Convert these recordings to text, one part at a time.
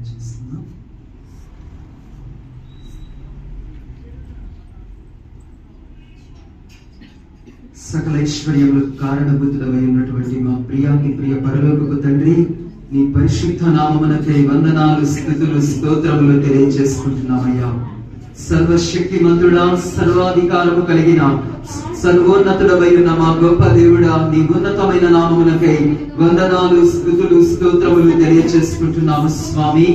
చేస్తున్నాం. సకల ఐశ్వర్యములకు కారణభూతుడమై ఉన్నటువంటి మా ప్రియాతి ప్రియ పరలోకపు తండ్రి, నీ పరిశుద్ధ నామమునకై వందనాలు, స్తుతులు, స్తోత్రములు తెలియజేసుకుంటున్నామయ్యా. సర్వశక్తిమంతుడా, సర్వాధికారము కలిగిన సర్వోన్నతుడవై ఉన్న మా గొప్ప దేవుడా, నీ ఉన్నతమైన నామమునకై వందనాలు, స్తుతులు, స్తోత్రములు తెలియజేసుకుంటున్నాము స్వామి.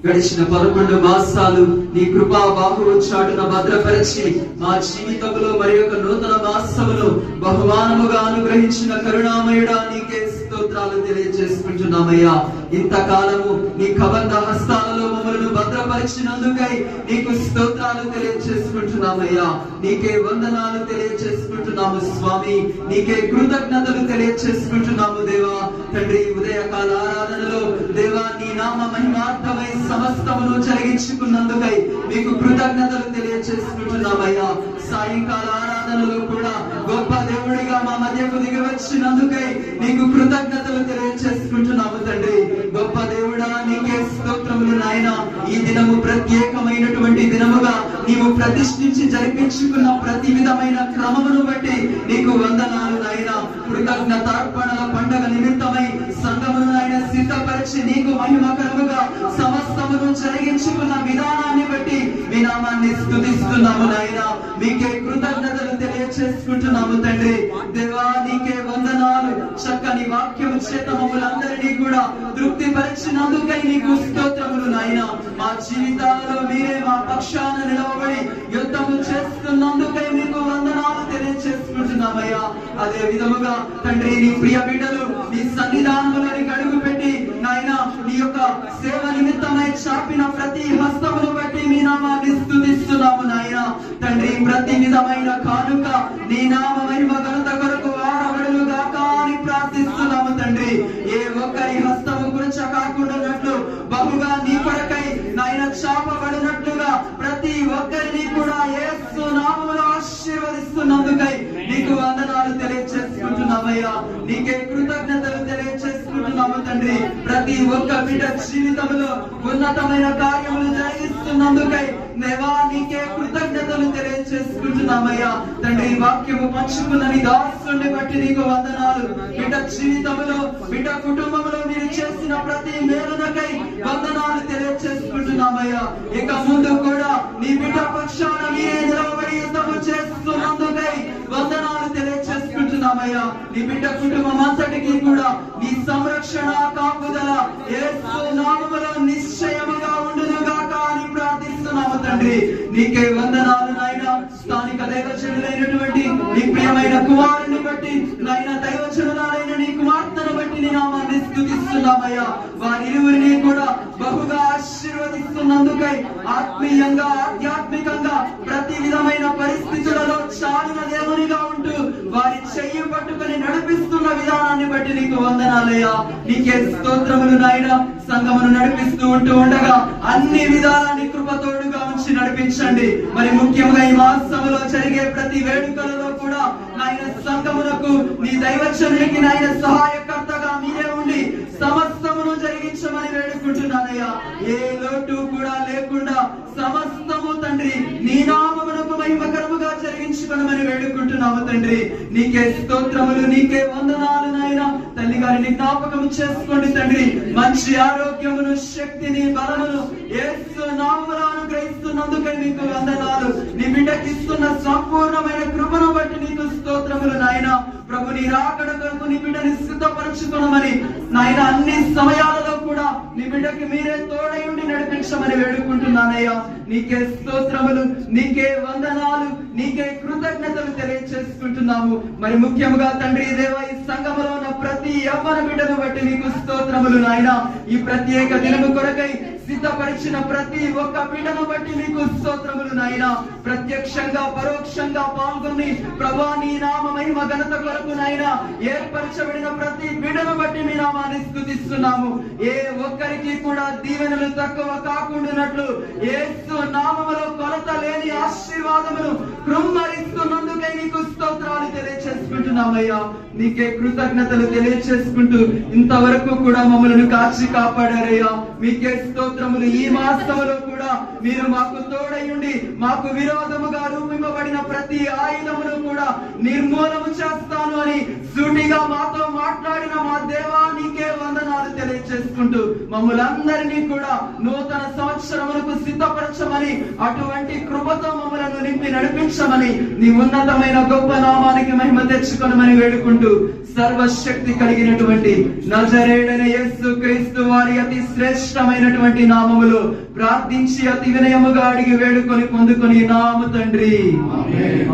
గడిచిన 11 మాసాలు నీ కృపా బాహువు చాటున భద్రపరిచి మా జీవితంలో మరి ఒక నూతన మాసమును బహుమానముగా అనుగ్రహించిన కరుణామయుడా, నీకే స్తోత్రాలు తెలియజేసుకుంటున్నామయ్యా. ఇంతకాలము నీ కబంధ హస్తాలలో మమ్మల్ని భద్రపరిచినందుకై నీకు స్తోత్రాలు తెలియజేసుకుంటున్నామయ్యా. నీకే వందనాలు తెలియజేసుకుంటున్నాము స్వామి. నీకే కృతజ్ఞతలు తెలియజేసుకుంటున్నాము దేవా. తండ్రి, ఉదయకాల ఆరాధనలో దేవా నీ నామ మహిమార్థమై సమస్తమును జరిగించుకున్నందుకై మీకు కృతజ్ఞతలు తెలియజేసుకుంటున్నామయ్యా. సాయంకాల ఆరాధనలో కూడా గొప్ప దేవుడిగా మా మధ్యకు దిగి వచ్చినందుకై నీకు కృతజ్ఞతలు తెలియజేసుకుంటున్నాము తండ్రి. గొప్ప దేవుడా, నీకే స్తోత్రములు నాయన. ఈ దినము ప్రత్యేకమైనటువంటి దినముగా నీవు ప్రతిష్ఠించి జరిపించుకున్న ప్రతి విధమైన క్రమమును బట్టి నీకు వందనాలు నాయన. కృతజ్ఞతార్పణల పండగ నిమిత్తమై సంఘమును ఆయన సిద్ధపరిచి నీకు మహిమకరముగా సమస్తమును జరిగించుకున్న విధానాన్ని బట్టి మీ నామాన్ని స్తుతిస్తున్నాము నాయన. మీకే కృతజ్ఞతలు తెలియజేసుకుంటున్నాము తండ్రి. దేవా, నీకే వందనాలు. చక్కని వాక్యము చేత మమ్మల్ని కూడా తృప్తి పరిచినందుకై నీకు స్తోత్రములు నాయన. మా జీవితాలలో మీరే మా పక్షాన నిలవబడి యుద్ధము చేస్తున్నందుకై మీకు వందనాలు తెలియజేసుకుంటున్నామయ్యా. అదే విధముగా తండ్రి, నీ ప్రియ బిడ్డలు నీ సన్నిధానంలోనికి అడుగు పెట్టి నాయన నీ యొక్క సేవ నిమిత్తమై చాపిన ప్రతి హస్తమును బట్టి మీ నామాన్ని స్తుతిస్తున్నాము నాయన. తండ్రి, ప్రతి విధమైన కానుక నీ నామ మహిమ ఘనత కొరకు వాడబడును గాక అని ప్రార్థిస్తున్నాము తండ్రి. ఏ ఒక్కరి హస్తము గురించి కాకుండానట్లు బహుగా నీ కొరకై నాయన చాపబడినట్లుగా ప్రతి ఒక్కరిని కూడా యేసు నామములో ఆశీర్వదిస్తున్నందుకై నీకు వందనాలు తెలియజేసుకుంటున్నామయ్యా. నీకే కృతజ్ఞతలు తెలియజేసుకుంటున్నాము తండ్రి. ప్రతి ఒక్క బిడ్డ జీవితంలో ఉన్నతమైన కార్యములు జరిగిస్తున్నందుకై దేవా నీకే కృతజ్ఞతలు తెలియజేసుకుంటున్నామయ్యా. తండ్రి, వాక్యము పంచుకున్న నీ దాసుని బట్టి నీకు వందనాలు. బిడ్డ జీవితంలో బిడ్డ కుటుంబంలో మీరు చేసిన ప్రతి మేలునకై వందనాలు తెలియజేసుకుంటున్నామయ్యా. ఇక ముందు కూడా నీ బిడ్డ పక్షాన మీరే నిలబడి యుద్ధము చేస్తున్నందుకై వందనాలు తెలియజేసుకుంటున్నామయ్యా. నీ బిడ్డ కుటుంబం అంతటికి కూడా నీ సంరక్షణ కాపుదల యేసు నామములో నిశ్చయముగా ఉండునుగాక అని ప్రార్థిస్తున్నాము తండ్రి. నీకే వందనాలు నాయన. స్థానిక దైవజనులైనటువంటి నీ ప్రియమైన కుమారుని బట్టి నాయన, దైవజనులైన నీ కుమార్తెను బట్టి నీ నామాన్ని స్తుతిస్తున్నామయ్యా. వారిరువురిని కూడా బహుగా ఆశీర్వదిస్తున్నందుకై ఆత్మీయంగా ఆధ్యాత్మికంగా ప్రతి విధమైన పరిస్థితులలో చాలిన దేవునిగా ఉంటూ వారి చెయ్యి పట్టుకొని నడిపిస్తున్న విధానాన్ని బట్టి నీకు వందనాలయ్యా. నీకే స్తోత్రములు నాయన. సంఘమును నడిపిస్తూ ఉంటూ ఉండగా అన్ని విధాలని కృపతోడుగా ఉంచి నడిపించండి. మరి ముఖ్యంగా ఈ మాసములో జరిగే ప్రతి వేడుకలలో కూడా నాయన సంఘమునకు నీ దైవజనునికి నాయన సహాయకర్తగా మీరే ఉండి సమస్తమును జరిగించమని వేడుకుంటున్నానయ్యా. ఏ లోటు కూడా లేకుండా సమస్తము తండ్రి నీ నామమునకు మహిమకరముగా జరిగించుకొనమని వేడుకుంటున్నాము తండ్రి. నీకే స్తోత్రములు, నీకే వందనాలు నాయన. తల్లి గారిని జ్ఞాపకం చేసుకోండి తండ్రి. మంచి ఆరోగ్యమును, శక్తిని, బలమును యేసు నామములో అనుగ్రహిస్తున్నందుకే నీకు వందనాలు. నీ బిడ్డకి ఇస్తున్న సంపూర్ణమైన కృపను బట్టి నీకు స్తోత్రములు నాయన. ప్రభు, నీ రాకడ కొరకు నీ బిడ్డని సిద్ధపరచుకోనమని నాయన అన్ని సమయాలలో కూడా నీ బిడ్డకి మీరే తోడై ఉండి నడిపించమని వేడుకుంటున్నానయ్యా. నీకే స్తోత్రములు, నీకే వందనాలు, నీకే కృతజ్ఞతలు తెలియజేసుకుంటున్నాము. మరి ముఖ్యంగా తండ్రి దేవా, ఈ సంఘములో ఉన్న ప్రతి యవ్వన బిడ్డను బట్టి నీకు స్తోత్రములు నాయన. ఈ ప్రత్యేక దినము కొరకై సిద్ధపరిచిన ప్రతి ఒక్క బిడ్డను బట్టి నీకు స్తోత్రములు నాయన. ప్రత్యక్షంగా పరోక్షంగా పాల్గొని ప్రభా నీ నామ మహిమ ఘనత కొరకు నాయన ఏర్పరచబడిన ప్రతి బిడ్డను బట్టి మీ నామాన్ని స్తుతిస్తున్నాము. ఏ ఒక్కరికి కూడా దీవెనలు తక్కువ కాకుండానట్లు యేసు నామములో కొలత లేని ఆశీర్వాదమును కృమ్మరిస్తున్నందుకై నీకు స్తోత్రాలు తెలియజేస్తున్నాము. తెలియచేసుకుంటున్నామయ్యా. నీకే కృతజ్ఞతలు తెలియచేసుకుంటూ ఇంతవరకు కూడా మమ్మల్ని కాచి కాపాడారయ్యా. మీకే స్తోత్రములు. ఈ మాసంలో కూడా మీరు మాకు తోడయుండి మాకు విరోధముగా రూపింపబడిన ప్రతి ఆయుధమును కూడా నిర్మూలము చేస్తాను అని సూటిగా మాతో మాట్లాడిన మా దేవా, నీకే వందనాలు తెలియచేసుకుంటూ మమ్మల్ందరినీ కూడా నూతన సంవత్సరములకు సిద్ధపరచమని, అటువంటి కృపతో మమ్మలను నింపి నడిపించమని, నీ ఉన్నతమైన గొప్ప నామానికి మహిమ తెచ్చుకొనమని వేడుకుంటూ సర్వశక్తి కలిగినటువంటి నజరేయుడైన యేసు క్రీస్తు వారి అతి శ్రేష్టమైనటువంటి నామములో ప్రార్థించి అతి వినయముగా అడిగి వేడుకొని పొందుకొని నామ తండ్రి.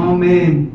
ఆమేన్.